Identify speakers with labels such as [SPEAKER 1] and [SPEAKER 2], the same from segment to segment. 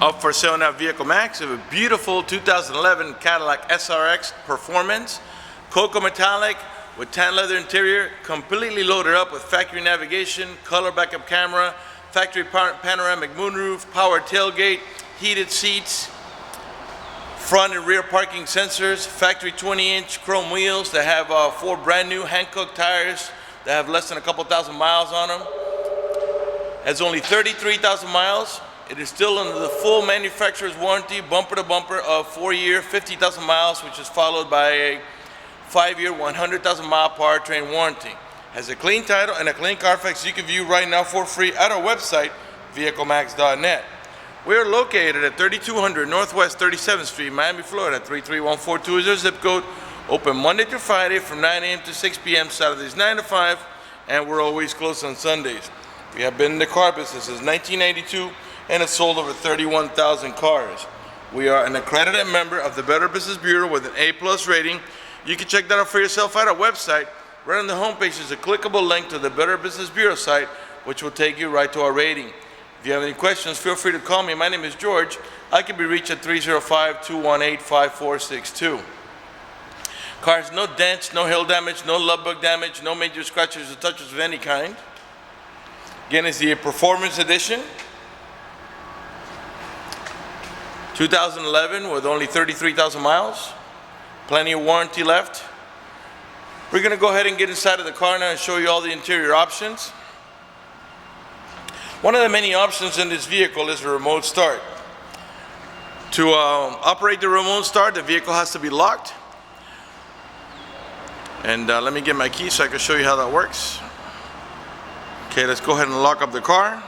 [SPEAKER 1] Up for sale now, Vehiclemax. We have a beautiful 2011 Cadillac SRX Performance, cocoa metallic with tan leather interior, completely loaded up with factory navigation, color backup camera, factory panoramic moonroof, power tailgate, heated seats, front and rear parking sensors, factory 20-inch chrome wheels that have 4 brand new Hankook tires that have less than a couple thousand miles on them. Has only 33,000 miles. It is still under the full manufacturer's warranty, bumper to bumper, of 4-year, 50,000 miles, which is followed by a 5-year, 100,000 mile powertrain warranty. Has a clean title and a clean Carfax you can view right now for free at our website, vehiclemax.net. We are located at 3200 Northwest 37th Street, Miami, Florida, 33142 is our zip code. Open Monday through Friday from 9 a.m. to 6 p.m., Saturdays 9 to 5, and we're always closed on Sundays. We have been in the car business since 1992 and have sold over 31,000 cars. We are an accredited member of the Better Business Bureau with an A+ rating. You can check that out for yourself at our website. Right on the homepage is a clickable link to the Better Business Bureau site, which will take you right to our rating. If you have any questions, feel free to call me. My name is George. I can be reached at 305-218-5462. Car has no dents, no hail damage, no lug bug damage, no major scratches or touches of any kind. Again, it's the Performance Edition. 2011 with only 33,000 miles. Plenty of warranty left. We're going to go ahead and get inside of the car now and show you all the interior options. One of the many options in this vehicle is a remote start. To operate the remote start, the vehicle has to be locked. And let me get my key so I can show you how that works. Okay, let's go ahead and lock up the car.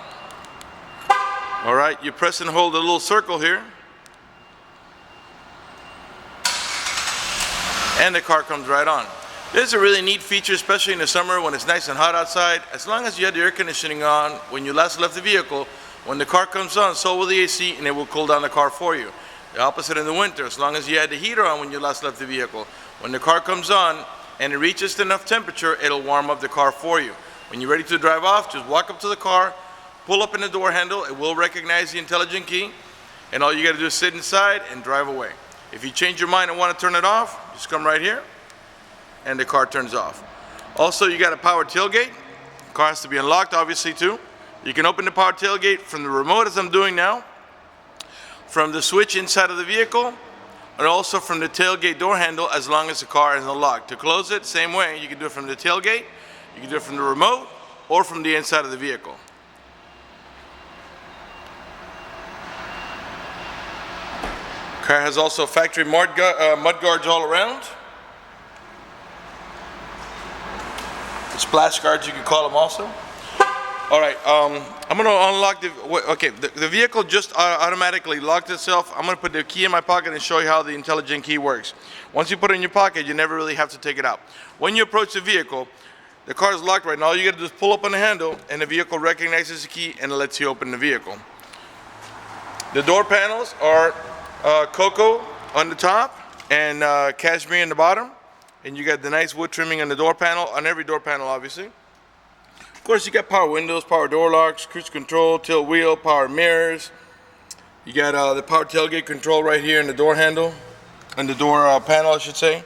[SPEAKER 1] All right, you press and hold the little circle here, and the car comes right on. This is a really neat feature, especially in the summer when it's nice and hot outside. As long as you had the air conditioning on when you last left the vehicle, when the car comes on, so will the AC, and it will cool down the car for you. The opposite in the winter. As long as you had the heater on when you last left the vehicle, when the car comes on and it reaches enough temperature, it'll warm up the car for you. When you're ready to drive off, just walk up to the car, pull up in the door handle. It will recognize the intelligent key, and all you got to do is sit inside and drive away. If you change your mind and want to turn it off, just come right here, and the car turns off. Also, you got a power tailgate. The car has to be unlocked, obviously, too. You can open the power tailgate from the remote, as I'm doing now, from the switch inside of the vehicle, and also from the tailgate door handle, as long as the car is unlocked. To close it, same way. You can do it from the tailgate, you can do it from the remote, or from the inside of the vehicle. Car has also factory mud guards all around. Splash guards, you can call them also. All right, I'm going to unlock the vehicle just automatically locked itself. I'm going to put the key in my pocket and show you how the intelligent key works. Once you put it in your pocket, you never really have to take it out. When you approach the vehicle, the car is locked right now. All you got to do is pull up on the handle, and the vehicle recognizes the key and lets you open the vehicle. The door panels are cocoa on the top and cashmere in the bottom, and you got the nice wood trimming on the door panel, on every door panel, obviously. Of course, you got power windows, power door locks, cruise control, tilt wheel, power mirrors. You got the power tailgate control right here in the door handle, on the door panel, I should say.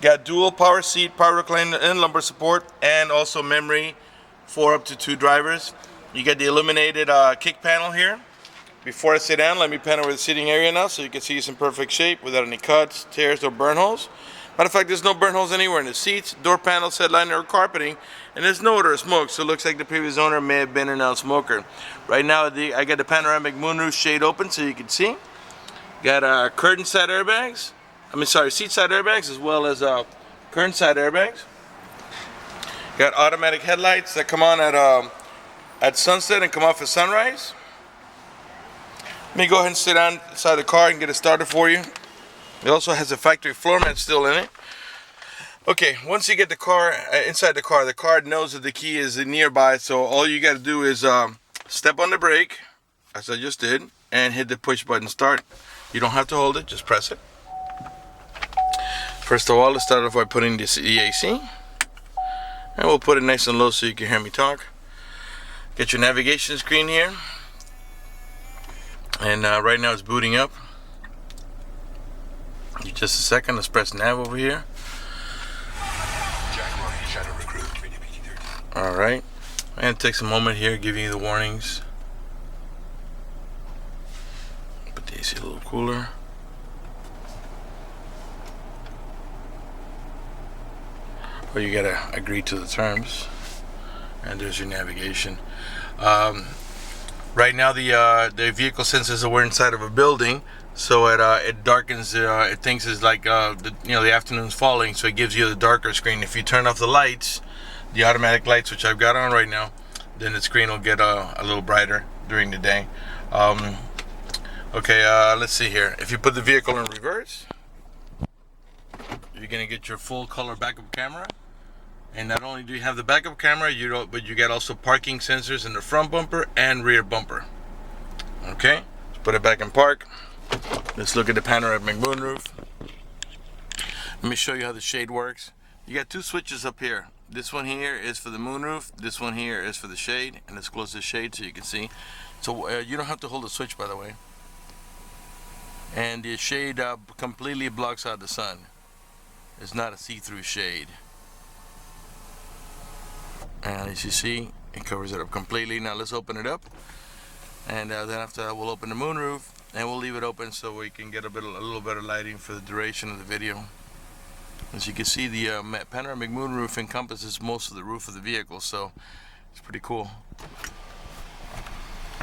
[SPEAKER 1] Got dual power seat, power recline and lumbar support, and also memory for up to 2 drivers. You got the illuminated kick panel here. Before I sit down, let me pan over the seating area now so you can see it's in perfect shape without any cuts, tears, or burn holes. Matter of fact, there's no burn holes anywhere in the seats, door panels, headliner, or carpeting, and there's no odor of smoke, so it looks like the previous owner may have been a non-smoker. Right now, I got the panoramic moonroof shade open so you can see. Got curtain side airbags. Seat side airbags, as well as curtain side airbags. Got automatic headlights that come on at sunset and come off at sunrise. Let me go ahead and sit down inside the car and get it started for you. It also has a factory floor mat still in it. Okay, once you get the car inside the car knows that the key is nearby, so all you got to do is step on the brake, as I just did, and hit the push button start. You don't have to hold it, just press it. First of all, let's start off by putting the AC, and we'll put it nice and low so you can hear me talk. Get your navigation screen here. And right now it's booting up. Just a second, let's press nav over here. Alright, and it takes a moment here, giving you the warnings. Put the AC a little cooler. Or you gotta agree to the terms. And there's your navigation. Right now the vehicle senses that we're inside of a building, so it darkens. It thinks it's like the afternoon's falling, so it gives you the darker screen. If you turn off the lights, the automatic lights, which I've got on right now, then the screen will get a little brighter during the day. Okay, let's see here. If you put the vehicle in reverse, you're gonna get your full color backup camera. And not only do you have the backup camera, but you got also parking sensors in the front bumper and rear bumper. Okay, let's put it back in park. Let's look at the panoramic moonroof. Let me show you how the shade works. You got two switches up here. This one here is for the moonroof. This one here is for the shade. And let's close the shade so you can see. So you don't have to hold the switch, by the way. And the shade completely blocks out the sun. It's not a see-through shade. And as you see, it covers it up completely. Now let's open it up, and then after that we'll open the moonroof, and we'll leave it open so we can get a little better lighting for the duration of the video. As you can see, the panoramic moonroof encompasses most of the roof of the vehicle, so it's pretty cool.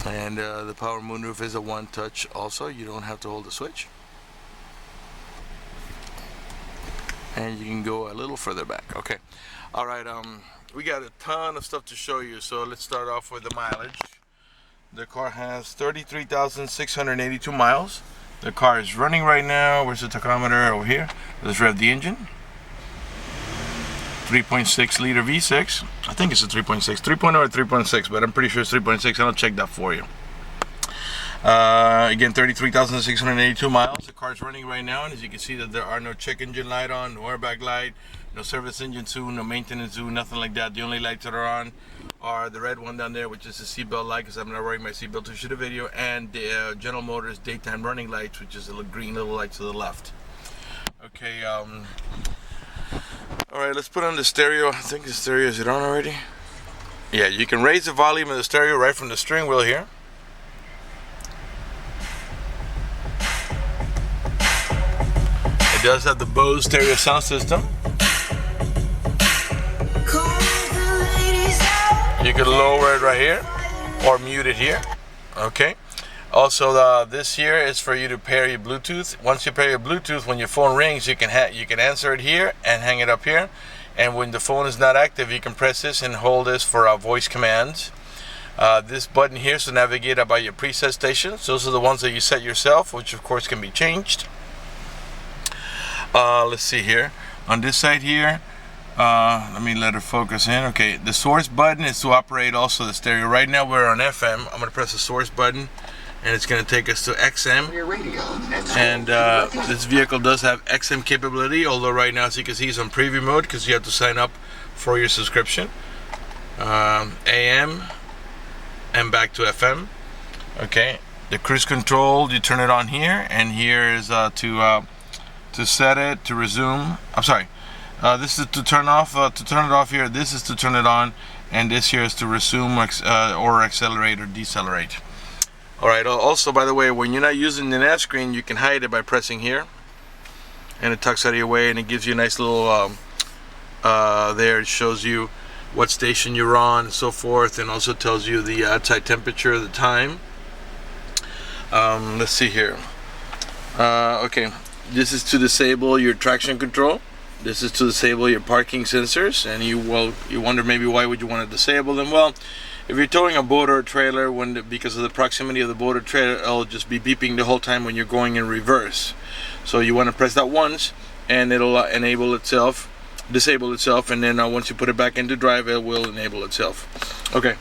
[SPEAKER 1] And the power moonroof is a one-touch also. You don't have to hold the switch. And you can go a little further back. Okay. All right. We got a ton of stuff to show you, so let's start off with the mileage. The car has 33,682 miles. The car is running right now. Where's the tachometer? Over here. Let's rev the engine. 3.6 liter V6. I think it's a 3.6, 3.0 or 3.6, but I'm pretty sure it's 3.6. I'll check that for you. Again, 33,682 miles. The car's running right now, and as you can see that there are no check engine light on, no airbag light, no service engine zoom, no maintenance zoom, nothing like that. The only lights that are on are the red one down there, which is the seatbelt light, because I'm not wearing my seatbelt to shoot a video, and the General Motors daytime running lights, which is the green little light to the left. Okay, alright, let's put on the stereo. I think the stereo, is it on already? Yeah, you can raise the volume of the stereo right from the steering wheel here. It does have the Bose stereo sound system. You can lower it right here or mute it here. Okay. Also, this here is for you to pair your Bluetooth. Once you pair your Bluetooth, when your phone rings, you can answer it here and hang it up here. And when the phone is not active, you can press this and hold this for voice commands. This button here is to navigate about your preset stations. Those are the ones that you set yourself, which of course can be changed. Let's see here. On this side here, let me let it focus in. Okay, the source button is to operate also the stereo. Right now we're on FM. I'm going to press the source button, and it's going to take us to XM. And this vehicle does have XM capability, although right now, as you can see, it's on preview mode because you have to sign up for your subscription. AM and back to FM. Okay, the cruise control, you turn it on here, and here is to set it, to resume. I'm sorry. This is to turn off. To turn it off here. This is to turn it on, and this here is to resume or accelerate or decelerate. All right. Also, by the way, when you're not using the nav screen, you can hide it by pressing here, and it tucks out of your way, and it gives you a nice little. There it shows you what station you're on and so forth, and also tells you the outside temperature, the time. Let's see here. Okay. This is to disable your traction control. This is to disable your parking sensors. And you wonder maybe why would you want to disable them? Well, if you're towing a boat or a trailer, because of the proximity of the boat or trailer, it'll just be beeping the whole time when you're going in reverse. So you want to press that once, and it'll disable itself, and then once you put it back into drive, it will enable itself. Okay.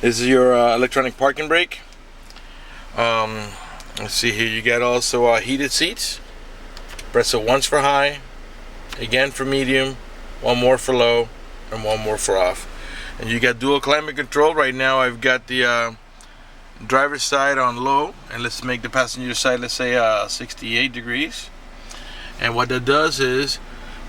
[SPEAKER 1] This is your electronic parking brake. Let's see here, you got also heated seats. Press it once for high, again for medium, one more for low, and one more for off. And you got dual climate control. Right now I've got the driver's side on low, and let's make the passenger side, let's say 68 degrees. And what that does is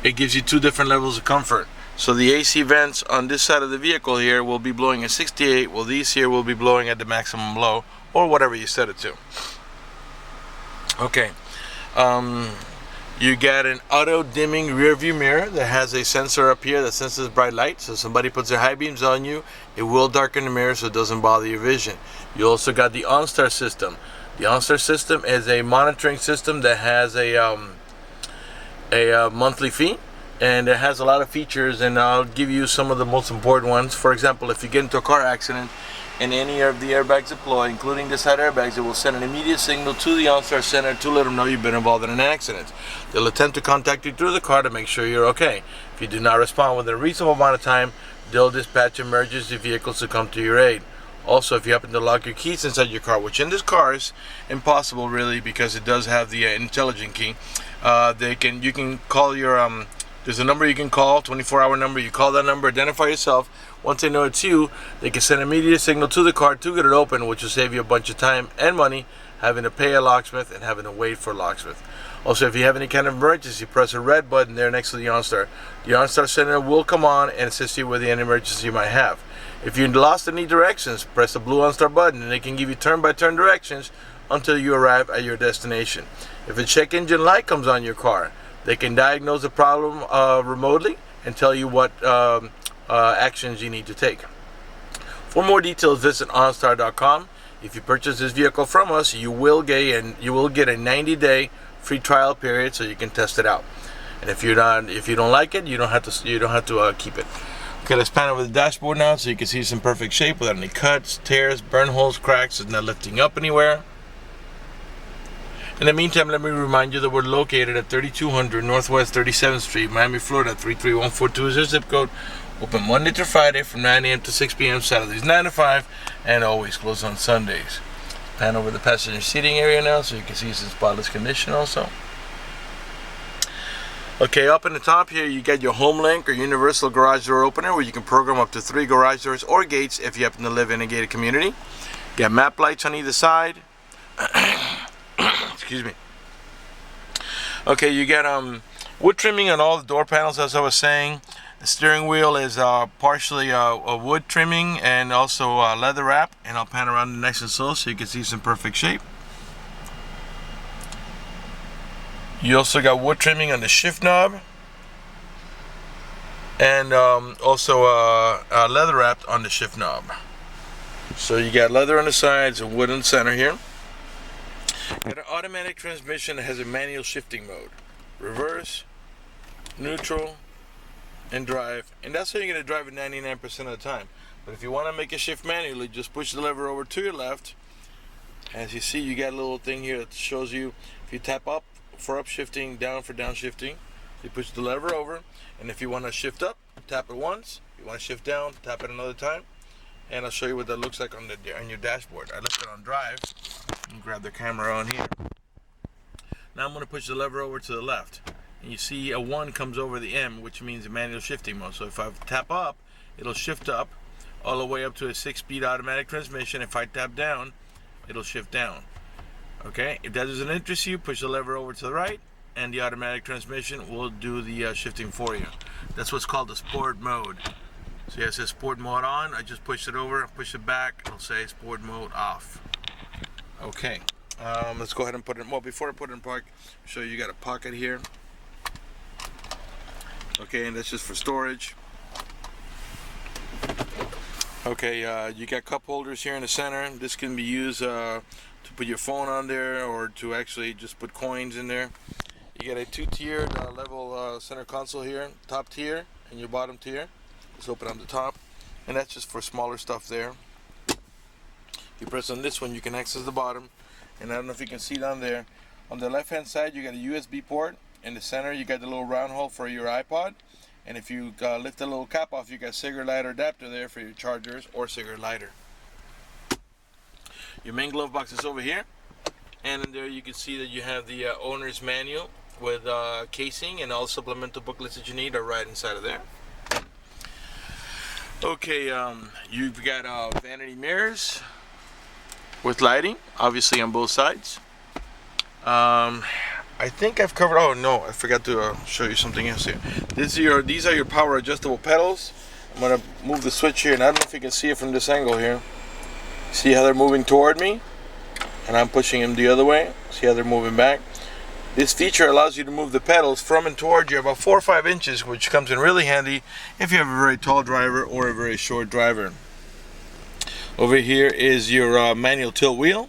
[SPEAKER 1] it gives you two different levels of comfort. So the AC vents on this side of the vehicle here will be blowing at 68, while these here will be blowing at the maximum low, or whatever you set it to. Okay, you got an auto dimming rear view mirror that has a sensor up here that senses bright light. So if somebody puts their high beams on you, it will darken the mirror so it doesn't bother your vision. You also got the OnStar system. The OnStar system is a monitoring system that has a monthly fee, and it has a lot of features, and I'll give you some of the most important ones. For example, if you get into a car accident and any of the airbags deploy, including the side airbags, it will send an immediate signal to the OnStar center to let them know you've been involved in an accident. They'll attempt to contact you through the car to make sure you're okay. If you do not respond within a reasonable amount of time, they'll dispatch emergency vehicles to come to your aid. Also, if you happen to lock your keys inside your car, which in this car is impossible really because it does have the intelligent key, you can call your there's a number you can call, 24-hour number. You call that number, identify yourself. Once they know it's you, they can send an immediate signal to the car to get it open, which will save you a bunch of time and money having to pay a locksmith and having to wait for a locksmith. Also, if you have any kind of emergency, press a red button there next to the OnStar. The OnStar center will come on and assist you with any emergency you might have. If you lost any directions, press the blue OnStar button and they can give you turn-by-turn directions until you arrive at your destination. If a check engine light comes on your car, they can diagnose the problem remotely and tell you what actions you need to take. For more details, visit OnStar.com. If you purchase this vehicle from us, you will get a 90-day free trial period so you can test it out. And if you don't like it, you don't have to keep it. Okay, let's pan over the dashboard now so you can see it's in perfect shape without any cuts, tears, burn holes, cracks. It's not lifting up anywhere. In the meantime, let me remind you that we're located at 3200 Northwest 37th Street, Miami, Florida. 33142 is our zip code. Open Monday through Friday from 9 a.m. to 6 p.m. Saturdays 9 to 5, and always closed on Sundays. Pan over the passenger seating area now so you can see it's in spotless condition also. Okay, up in the top here you got your home link or universal garage door opener where you can program up to 3 garage doors or gates if you happen to live in a gated community. You got map lights on either side. Excuse me. Okay, you got wood trimming on all the door panels, as I was saying. The steering wheel is partially a wood trimming and also leather wrap, and I'll pan around the nice and slow so you can see it's in perfect shape. You also got wood trimming on the shift knob, and also leather wrapped on the shift knob. So you got leather on the sides and wood in the center here. Got an automatic transmission that has a manual shifting mode, reverse, neutral, and drive, and that's how you're going to drive it 99% of the time. But if you want to make it shift manually, just push the lever over to your left. As you see, you got a little thing here that shows you if you tap up for upshifting, down for downshifting. You push the lever over, and if you want to shift up, tap it once. If you want to shift down, tap it another time. And I'll show you what that looks like on your dashboard. I left it on drive. And grab the camera on here. Now I'm going to push the lever over to the left, and you see a 1 comes over the M, which means a manual shifting mode. So if I tap up, it'll shift up all the way up to a 6-speed automatic transmission. If I tap down, it'll shift down. Okay, if that doesn't interest you, push the lever over to the right and the automatic transmission will do the shifting for you. That's what's called the sport mode. So yeah, it says sport mode on. I just push it over, push it back, it'll say sport mode off. Okay, let's go ahead and put it in. Well, before I put it in park, show you got a pocket here. Okay, and that's just for storage. Okay, you got cup holders here in the center. This can be used to put your phone on there or to actually just put coins in there. You got a 2-tiered level center console here, top tier and your bottom tier. Let's open up the top, and that's just for smaller stuff there. You press on this one, you can access the bottom, and I don't know if you can see down there. On the left hand side you got a USB port. In the center you got the little round hole for your iPod, and if you lift the little cap off, you got a cigarette lighter adapter there for your chargers or cigarette lighter. Your main glove box is over here, and in there you can see that you have the owner's manual with casing, and all supplemental booklets that you need are right inside of there. Okay, you've got vanity mirrors. with lighting, obviously on both sides. I think I've covered. Oh no, I forgot to show you something else here. These are your power adjustable pedals. I'm gonna move the switch here, and I don't know if you can see it from this angle here. See how they're moving toward me, and I'm pushing them the other way. See how they're moving back. This feature allows you to move the pedals from and toward you about 4 or 5 inches, which comes in really handy if you have a very tall driver or a very short driver. Over here is your manual tilt wheel.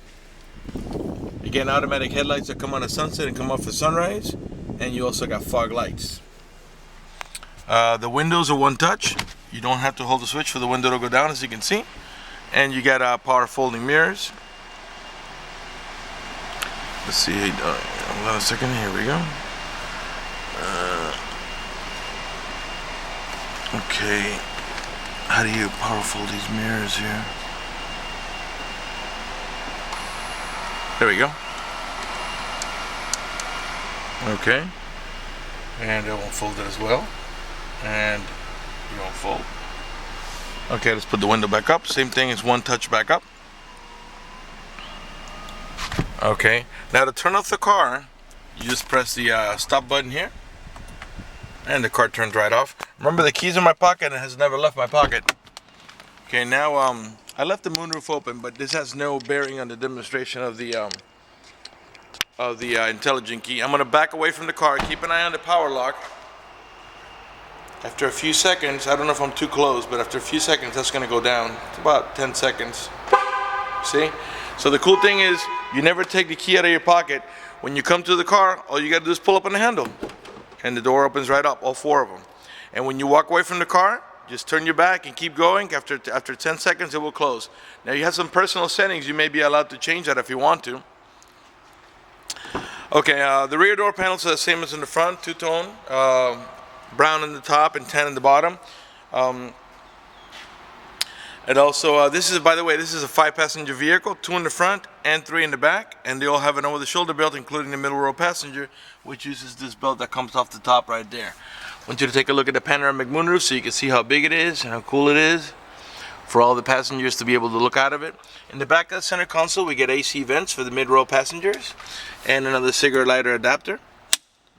[SPEAKER 1] Again, automatic headlights that come on at sunset and come off at sunrise, and you also got fog lights. The windows are one touch. You don't have to hold the switch for the window to go down, as you can see. And you got power folding mirrors. Let's see. Hold on a second. Here we go. Okay. How do you power fold these mirrors here? There we go. Okay. And it won't fold it as well. And you won't fold. Okay, let's put the window back up. Same thing, it's one touch back up. Okay, now to turn off the car, you just press the stop button here, and the car turns right off. Remember, the key's in my pocket and it has never left my pocket. Okay, now I left the moonroof open, but this has no bearing on the demonstration of the intelligent key. I'm going to back away from the car, keep an eye on the power lock. After a few seconds, I don't know if I'm too close, but after a few seconds that's going to go down. It's about 10 seconds. See? So the cool thing is, you never take the key out of your pocket. When you come to the car, all you got to do is pull up on the handle, and the door opens right up, all 4 of them. And when you walk away from the car, just turn your back and keep going. After 10 seconds, it will close. Now you have some personal settings. You may be allowed to change that if you want to. Okay, the rear door panels are the same as in the front, two-tone, brown in the top and tan in the bottom. And also, this is, by the way, this is a 5-passenger vehicle, 2 in the front and 3 in the back, and they all have an over-the-shoulder belt, including the middle row passenger, which uses this belt that comes off the top right there. I want you to take a look at the panoramic moonroof so you can see how big it is and how cool it is for all the passengers to be able to look out of it. In the back of the center console, we get AC vents for the mid-row passengers and another cigarette lighter adapter.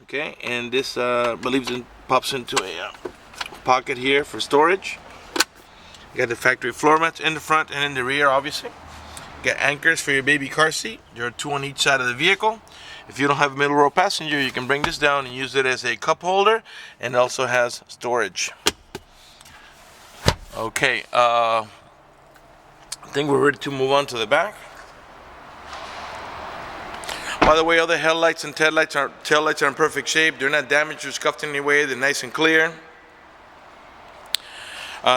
[SPEAKER 1] Okay, and this pops into a pocket here for storage. You got the factory floor mats in the front and in the rear, obviously. You got anchors for your baby car seat. There are 2 on each side of the vehicle. If you don't have a middle row passenger, you can bring this down and use it as a cup holder, and it also has storage. Okay, I think we're ready to move on to the back. By the way, all the headlights and taillights are in perfect shape. They're not damaged or scuffed in any way. They're nice and clear.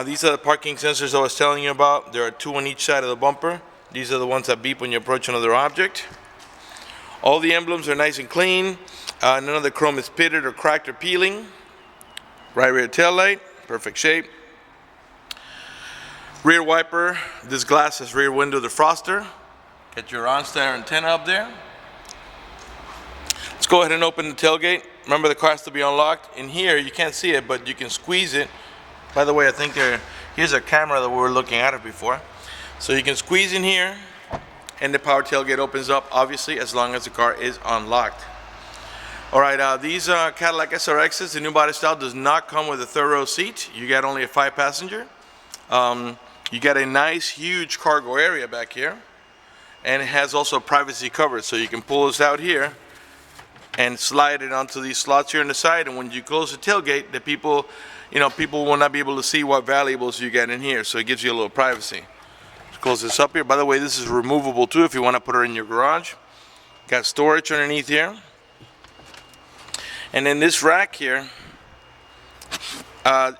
[SPEAKER 1] These are the parking sensors I was telling you about. There are 2 on each side of the bumper. These are the ones that beep when you approach another object. All the emblems are nice and clean. None of the chrome is pitted or cracked or peeling. Right rear tail light, perfect shape. Rear wiper, this glass is rear window defroster. Get your OnStar antenna up there. Let's go ahead and open the tailgate. Remember, the car has to be unlocked. In here, you can't see it, but you can squeeze it. By the way, I think here's a camera that we were looking at it before. So you can squeeze in here, and the power tailgate opens up, obviously, as long as the car is unlocked. All right, these Cadillac SRXs, the new body style, does not come with a 3rd row seat. You got only a 5-passenger. You got a nice, huge cargo area back here, and it has also privacy cover, so you can pull this out here and slide it onto these slots here on the side. And when you close the tailgate, the people will not be able to see what valuables you get in here, so it gives you a little privacy. Let's close this up here. By the way, this is removable too if you want to put it in your garage. Got storage underneath here. And then this rack here,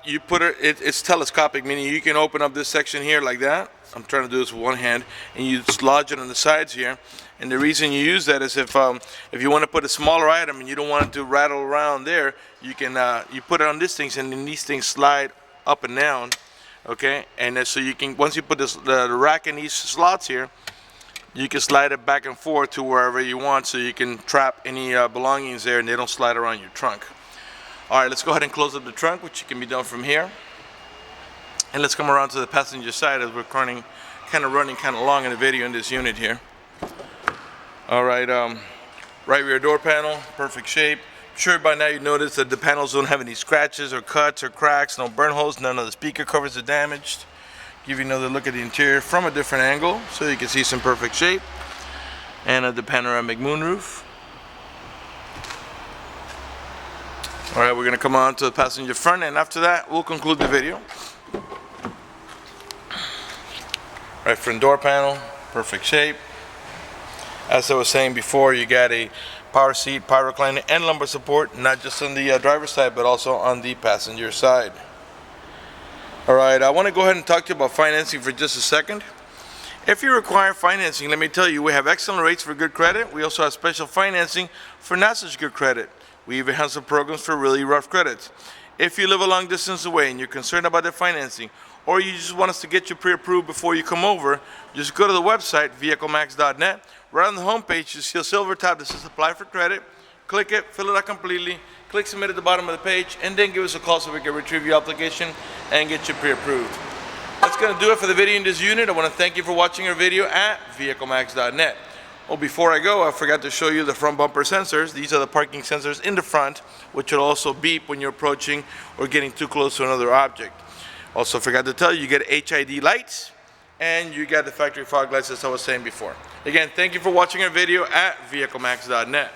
[SPEAKER 1] you put it's telescopic, meaning you can open up this section here like that. I'm trying to do this with one hand, and you lodge it on the sides here. And the reason you use that is if you want to put a smaller item and you don't want it to rattle around there, you can you put it on these things, and then these things slide up and down. Okay, and then, so you can, once you put the rack in these slots here, you can slide it back and forth to wherever you want, so you can trap any belongings there and they don't slide around your trunk. All right, let's go ahead and close up the trunk, which can be done from here. And let's come around to the passenger side as we're kind of running kind of long in the video in this unit here. All right, right rear door panel, perfect shape. I'm sure by now you noticed that the panels don't have any scratches or cuts or cracks, no burn holes, none of the speaker covers are damaged. Give you another look at the interior from a different angle so you can see some perfect shape. And the panoramic moonroof. All right, we're gonna come on to the passenger front, and after that, we'll conclude the video. Right front door panel, perfect shape. As I was saying before, you got a power seat, power recliner, and lumbar support, not just on the driver's side, but also on the passenger side. All right, I want to go ahead and talk to you about financing for just a second. If you require financing, let me tell you, we have excellent rates for good credit. We also have special financing for not such good credit. We even have some programs for really rough credits. If you live a long distance away and you're concerned about the financing, or you just want us to get you pre-approved before you come over, just go to the website, vehiclemax.net. Right on the homepage, you see a silver tab that says apply for credit. Click it, fill it out completely, click submit at the bottom of the page, and then give us a call so we can retrieve your application and get you pre-approved. That's going to do it for the video in this unit. I want to thank you for watching our video at vehiclemax.net. Oh, before I go, I forgot to show you the front bumper sensors. These are the parking sensors in the front, which will also beep when you're approaching or getting too close to another object. Also forgot to tell you, you get HID lights, and you got the factory fog lights as I was saying before. Again, thank you for watching our video at vehiclemax.net.